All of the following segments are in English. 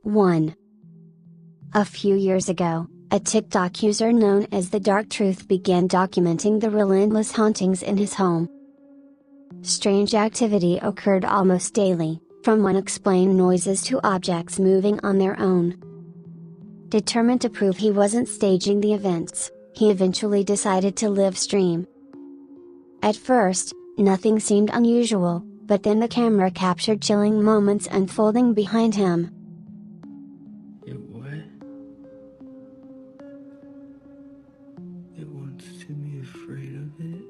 1. A few years ago, a TikTok user known as The Dark Truth began documenting the relentless hauntings in his home. Strange activity occurred almost daily, from unexplained noises to objects moving on their own. Determined to prove he wasn't staging the events, he eventually decided to live stream. At first, nothing seemed unusual, but then the camera captured chilling moments unfolding behind him. It what? It wants to be afraid of it.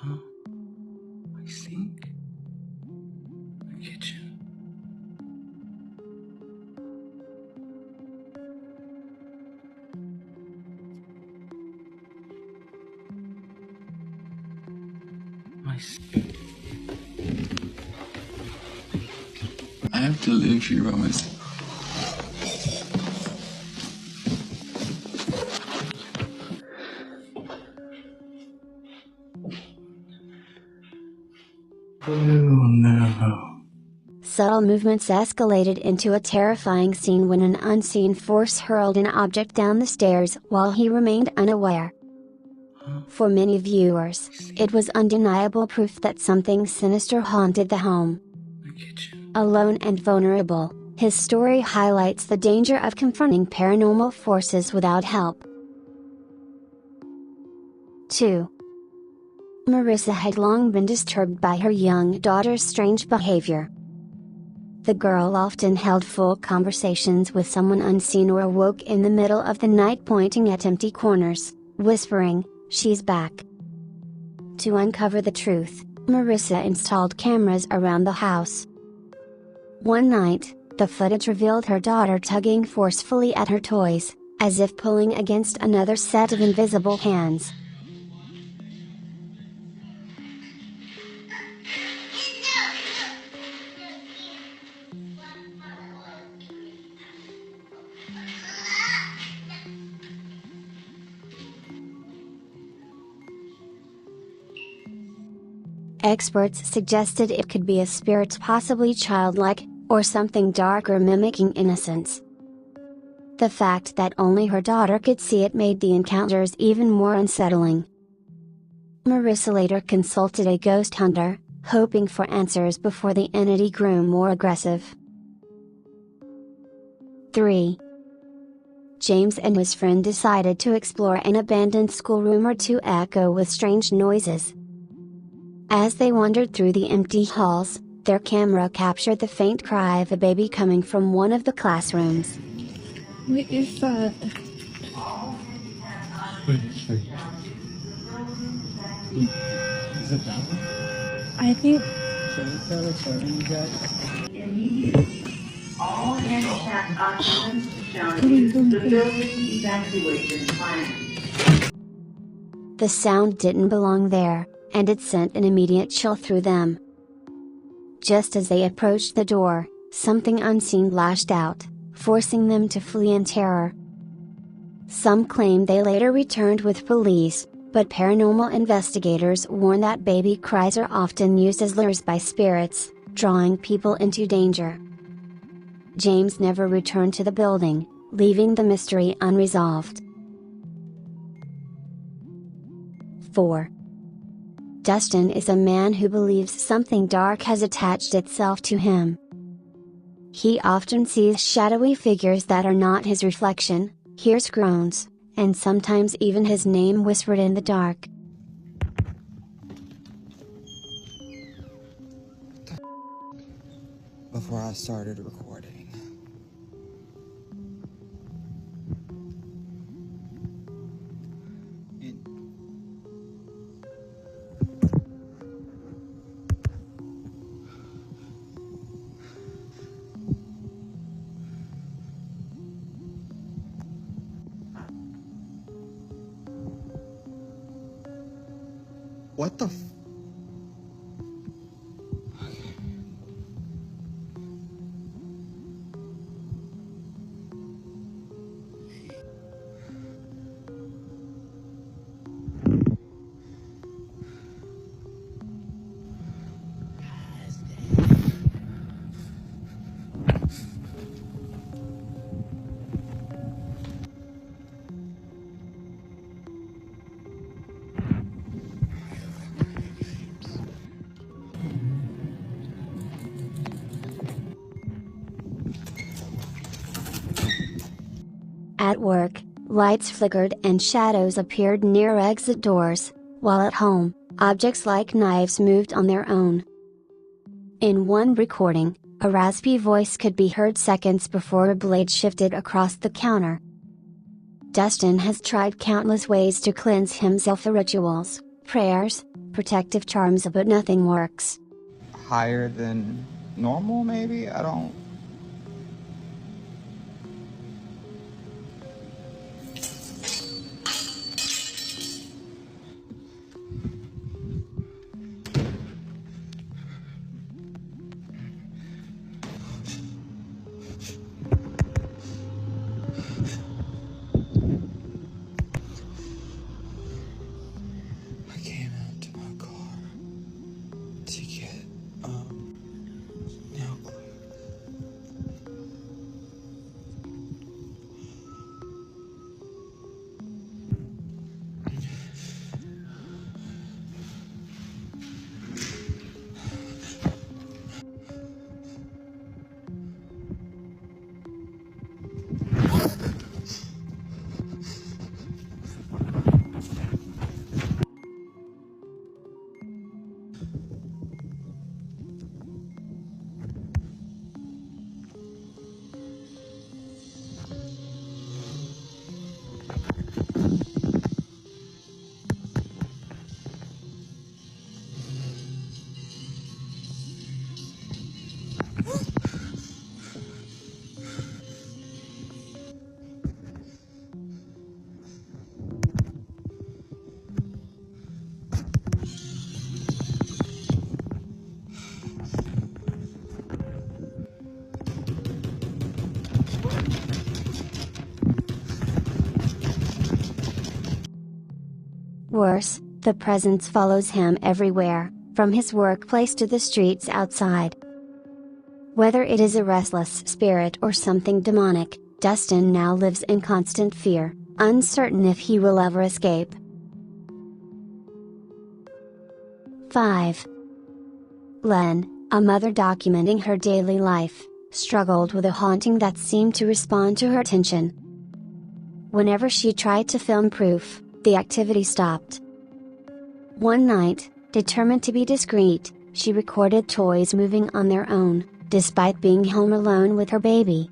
Huh? My sink? The kitchen? My sink? I have to live here by myself. Oh no. Subtle movements escalated into a terrifying scene when an unseen force hurled an object down the stairs while he remained unaware. For many viewers, it was undeniable proof that something sinister haunted the home. The kitchen. Alone and vulnerable, his story highlights the danger of confronting paranormal forces without help. 2. Marissa had long been disturbed by her young daughter's strange behavior. The girl often held full conversations with someone unseen or awoke in the middle of the night pointing at empty corners, whispering, "She's back." To uncover the truth, Marissa installed cameras around the house. One night, the footage revealed her daughter tugging forcefully at her toys, as if pulling against another set of invisible hands. Experts suggested it could be a spirit, possibly childlike, or something darker mimicking innocence. The fact that only her daughter could see it made the encounters even more unsettling. Marissa later consulted a ghost hunter, hoping for answers before the entity grew more aggressive. 3. James and his friend decided to explore an abandoned schoolroom or to echo with strange noises. As they wandered through the empty halls, their camera captured the faint cry of a baby coming from one of the classrooms. What is that? Is it that one? I think. All handicapped occupants shall use the building evacuation plan. The sound didn't belong there, and it sent an immediate chill through them. Just as they approached the door, something unseen lashed out, forcing them to flee in terror. Some claim they later returned with police, but paranormal investigators warn that baby cries are often used as lures by spirits, drawing people into danger. James never returned to the building, leaving the mystery unresolved. 4. Dustin is a man who believes something dark has attached itself to him. He often sees shadowy figures that are not his reflection, hears groans, and sometimes even his name whispered in the dark. Before I started recording. What the f- at work, lights flickered and shadows appeared near exit doors, while at home, objects like knives moved on their own. In one recording, a raspy voice could be heard seconds before a blade shifted across the counter. Dustin has tried countless ways to cleanse himself, rituals, prayers, protective charms, but nothing works. Higher than normal, maybe? I don't. I came out to my car to get, nail clippers. Worse, the presence follows him everywhere, from his workplace to the streets outside. Whether it is a restless spirit or something demonic, Dustin now lives in constant fear, uncertain if he will ever escape. 5. Len, a mother documenting her daily life, struggled with a haunting that seemed to respond to her attention. Whenever she tried to film proof, the activity stopped. One night, determined to be discreet, she recorded toys moving on their own, despite being home alone with her baby.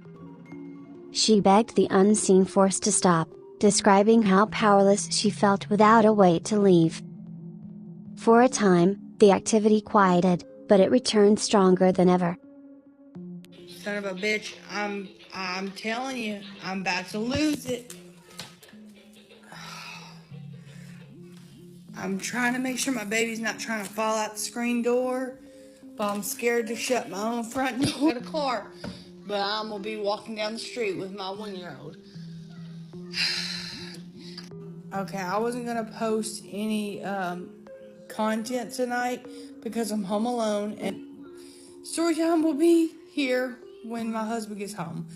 She begged the unseen force to stop, describing how powerless she felt without a way to leave. For a time, the activity quieted, but it returned stronger than ever. Son of a bitch, I'm telling you, I'm about to lose it. I'm trying to make sure my baby's not trying to fall out the screen door, but I'm scared to shut my own front door to the car. But I'm gonna be walking down the street with my 1-year-old. Okay, I wasn't gonna post any content tonight because I'm home alone, and story time will be here when my husband gets home.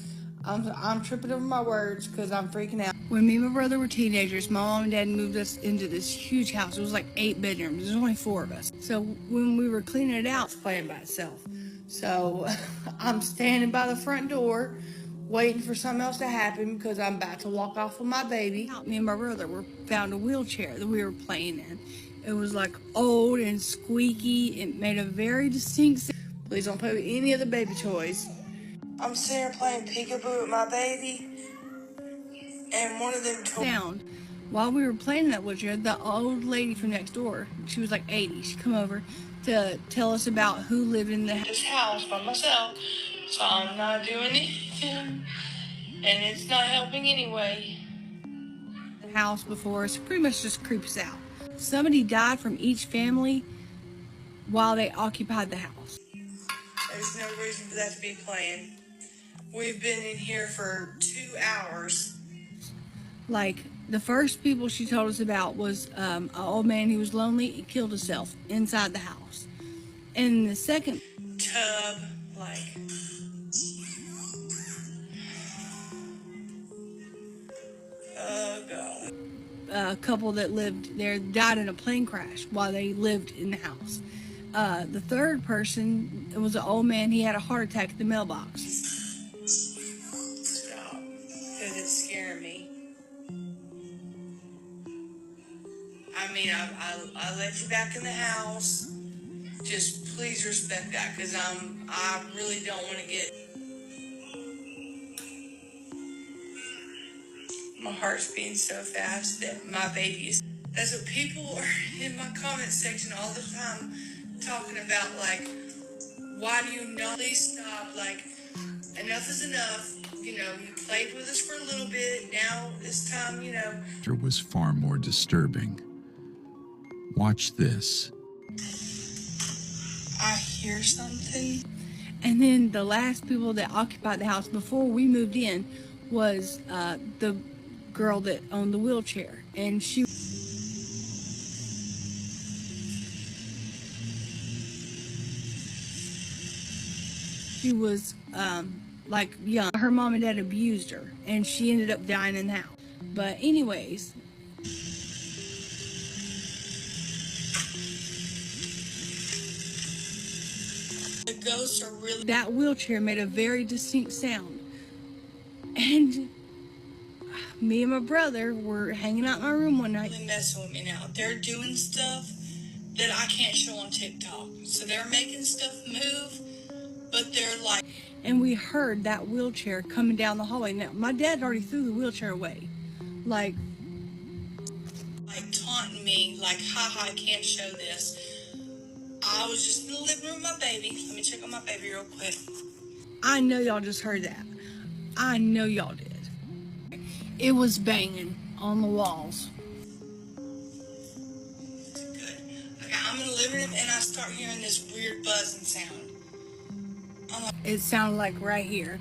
I'm tripping over my words because I'm freaking out. When me and my brother were teenagers, my mom and dad moved us into this huge house. It was like 8 bedrooms. There's only 4 of us. So when we were cleaning it out, it's playing by itself. So I'm standing by the front door waiting for something else to happen because I'm about to walk off with my baby. Me and my brother found a wheelchair that we were playing in. It was like old and squeaky. It made a very distinct sound. Please don't play with any of the baby toys. I'm sitting here playing peekaboo with my baby, and one of them sound. While we were playing in that wheelchair, the old lady from next door, she was like 80, she come over to tell us about who lived in this house by myself. So I'm not doing anything, and it's not helping anyway. The house before us pretty much just creeps out. Somebody died from each family while they occupied the house. There's no reason for that to be playing. We've been in here for 2 hours. Like, the first people she told us about was an old man who was lonely. He killed himself inside the house. And the second tub, like, oh God. A couple that lived there died in a plane crash while they lived in the house. The third person, it was an old man. He had a heart attack at the mailbox. Stop, because it's scaring me. I mean, I let you back in the house. Just please respect that, because I really don't want to get... My heart's beating so fast that my baby is... That's what people are in my comment section all the time talking about, like, why do you not please stop? Like, enough is enough. You know, you played with us for a little bit. Now it's time, you know. It was far more disturbing. Watch this. I hear something. And then the last people that occupied the house before we moved in was the girl that owned the wheelchair. And she was like young. Her mom and dad abused her, and she ended up dying in the house. But anyways, the ghosts are really... That wheelchair made a very distinct sound. And me and my brother were hanging out in my room one night. Really messing with me now. They're doing stuff that I can't show on TikTok. So they're making stuff move, but they're like... And we heard that wheelchair coming down the hallway. Now, my dad already threw the wheelchair away. Like taunting me, like, haha, I can't show this. I was just in the living room with my baby. Let me check on my baby real quick. I know y'all just heard that. I know y'all did. It was banging on the walls. Good. Okay, I'm in the living room and I start hearing this weird buzzing sound. It sounded like right here.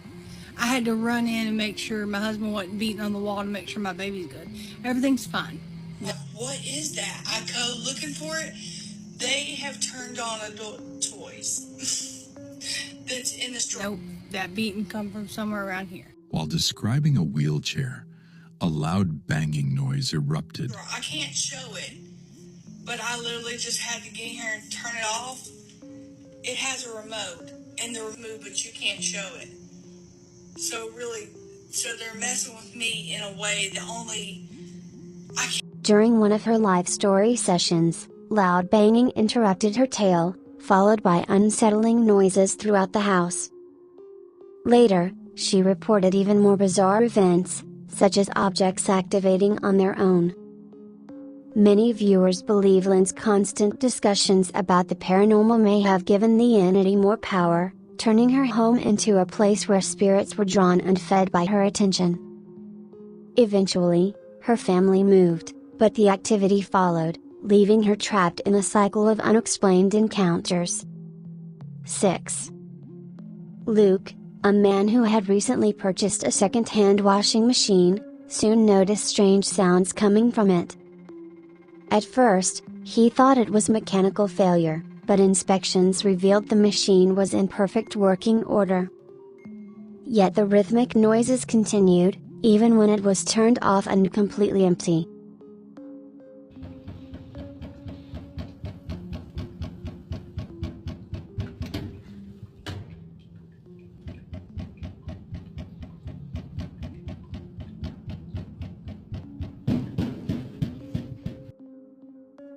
I had to run in and make sure my husband wasn't beating on the wall to make sure my baby's good. Everything's fine. What is that? I go looking for it. They have turned on adult toys. That's in the store. Nope, that beating come from somewhere around here. While describing a wheelchair, a loud banging noise erupted. I can't show it, but I literally just had to get in here and turn it off. It has a remote, and the remote, but you can't show it. So they're messing with me in a way that only I can. During one of her live story sessions, loud banging interrupted her tale, followed by unsettling noises throughout the house. Later, she reported even more bizarre events, such as objects activating on their own. Many viewers believe Lynn's constant discussions about the paranormal may have given the entity more power, turning her home into a place where spirits were drawn and fed by her attention. Eventually, her family moved, but the activity followed, leaving her trapped in a cycle of unexplained encounters. 6. Luke, a man who had recently purchased a second-hand washing machine, soon noticed strange sounds coming from it. At first, he thought it was mechanical failure, but inspections revealed the machine was in perfect working order. Yet the rhythmic noises continued, even when it was turned off and completely empty.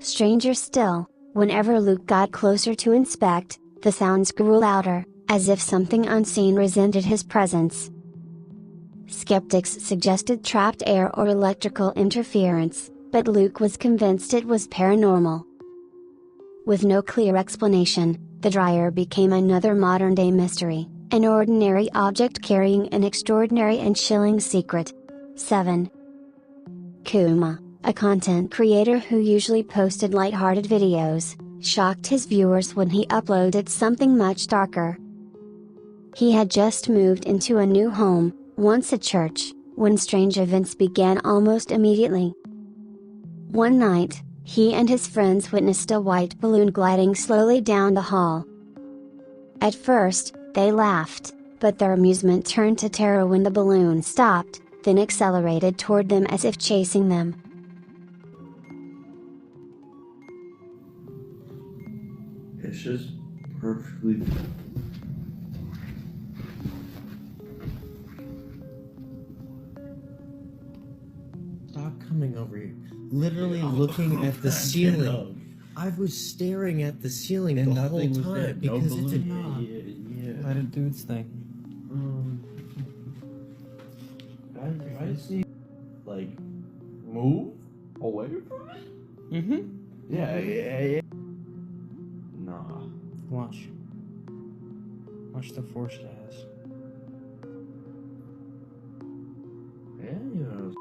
Stranger still, whenever Luke got closer to inspect, the sounds grew louder, as if something unseen resented his presence. Skeptics suggested trapped air or electrical interference, but Luke was convinced it was paranormal. With no clear explanation, the dryer became another modern-day mystery, an ordinary object carrying an extraordinary and chilling secret. 7. Kuma, a content creator who usually posted lighthearted videos, shocked his viewers when he uploaded something much darker. He had just moved into a new home, once a church, when strange events began almost immediately. One night, he and his friends witnessed a white balloon gliding slowly down the hall. At first, they laughed, but their amusement turned to terror when the balloon stopped, then accelerated toward them as if chasing them. It's just perfectly. Stop coming over here. Literally looking at the ceiling. I was staring at the ceiling and the whole time because it did not. Yeah. Let it do its thing. I see, like, move away from it? Mm-hmm. Yeah. Nah. Watch. Watch the force it has. Yeah, you know,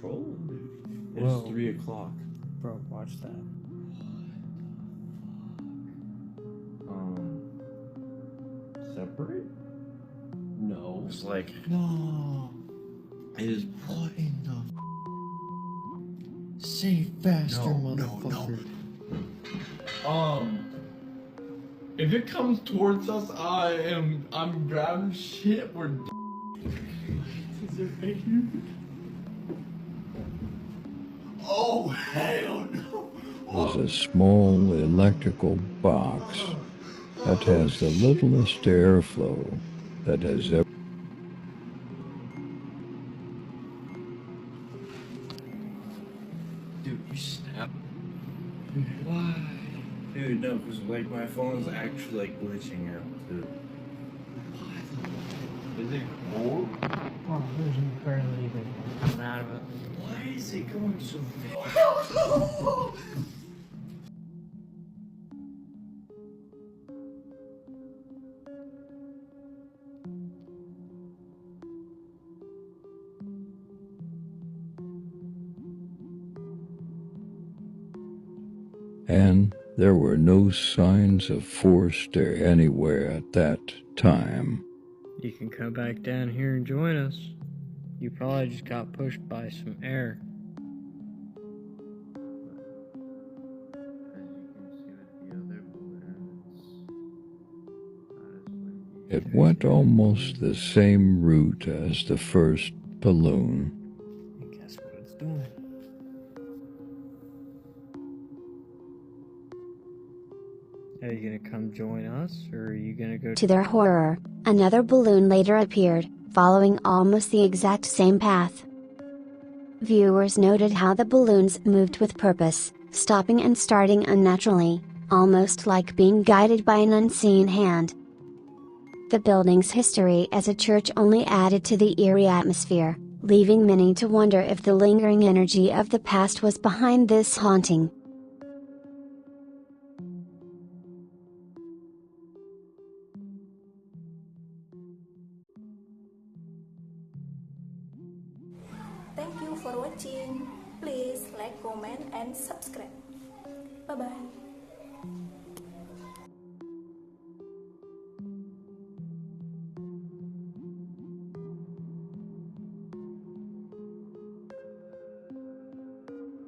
trolling, dude. Whoa. It's 3 o'clock. Bro, watch that. Separate? No. It's like, No. it is what in the say faster, motherfucker. If it comes towards us, I'm grabbing shit. We're is it right here? Oh hell no! There's a small electrical box that has the littlest airflow that has ever. Dude, you snap. Why? Dude, no, because like my phone's actually like glitching out too. Is it cold? Oh, there's barely even coming out of it. Why is it going so fast? And there were no signs of force there anywhere at that time. You can come back down here and join us. You probably just got pushed by some air. It went almost the same route as the first balloon. And guess what it's doing? Are you gonna come join us, or are you gonna go? To their horror, another balloon later appeared, following almost the exact same path. Viewers noted how the balloons moved with purpose, stopping and starting unnaturally, almost like being guided by an unseen hand. The building's history as a church only added to the eerie atmosphere, leaving many to wonder if the lingering energy of the past was behind this haunting. Thank you for watching. Please like, comment, and subscribe. Bye bye.